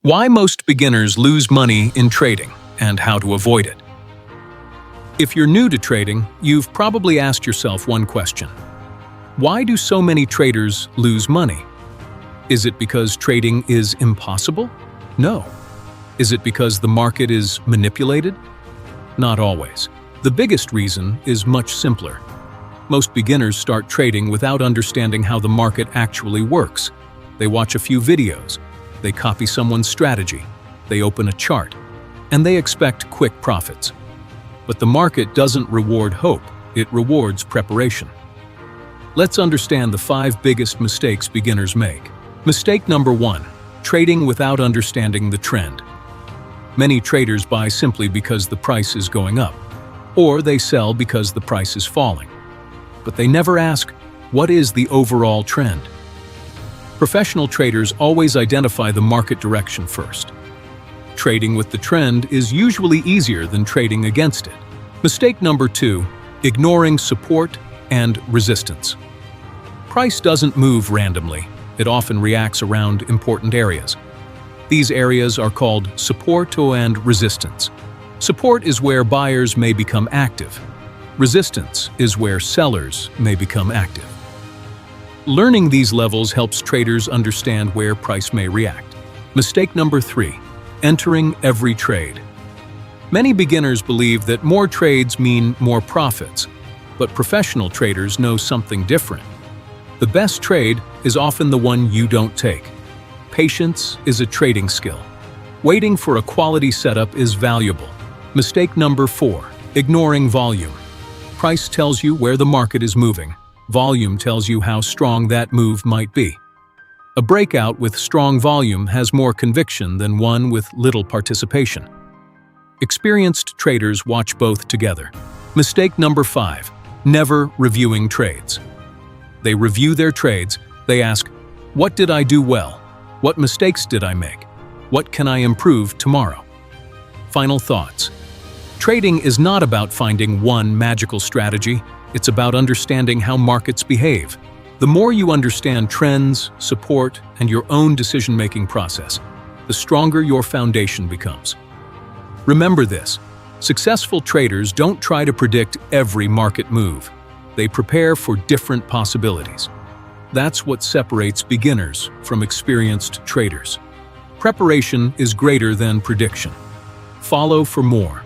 Why most beginners lose money in trading and how to avoid it. If you're new to trading, you've probably asked yourself one question. Why do so many traders lose money? Is it because trading is impossible? No. Is it because the market is manipulated? Not always. The biggest reason is much simpler. Most beginners start trading without understanding how the market actually works. They watch a few videos. They copy someone's strategy, they open a chart, and they expect quick profits. But the market doesn't reward hope, it rewards preparation. Let's understand the 5 biggest mistakes beginners make. Mistake number 1, trading without understanding the trend. Many traders buy simply because the price is going up, or they sell because the price is falling. But they never ask, what is the overall trend? Professional traders always identify the market direction first. Trading with the trend is usually easier than trading against it. Mistake number 2, ignoring support and resistance. Price doesn't move randomly. It often reacts around important areas. These areas are called support and resistance. Support is where buyers may become active. Resistance is where sellers may become active. Learning these levels helps traders understand where price may react. Mistake number 3, entering every trade. Many beginners believe that more trades mean more profits, but professional traders know something different. The best trade is often the one you don't take. Patience is a trading skill. Waiting for a quality setup is valuable. Mistake number 4, ignoring volume. Price tells you where the market is moving. Volume tells you how strong that move might be. A breakout with strong volume has more conviction than one with little participation. Experienced traders watch both together. Mistake number 5, never reviewing trades. They review their trades, they ask, what did I do well? What mistakes did I make? What can I improve tomorrow? Final thoughts. Trading is not about finding one magical strategy. It's about understanding how markets behave. The more you understand trends, support, and your own decision-making process, the stronger your foundation becomes. Remember this, successful traders don't try to predict every market move. They prepare for different possibilities. That's what separates beginners from experienced traders. Preparation is greater than prediction. Follow for more.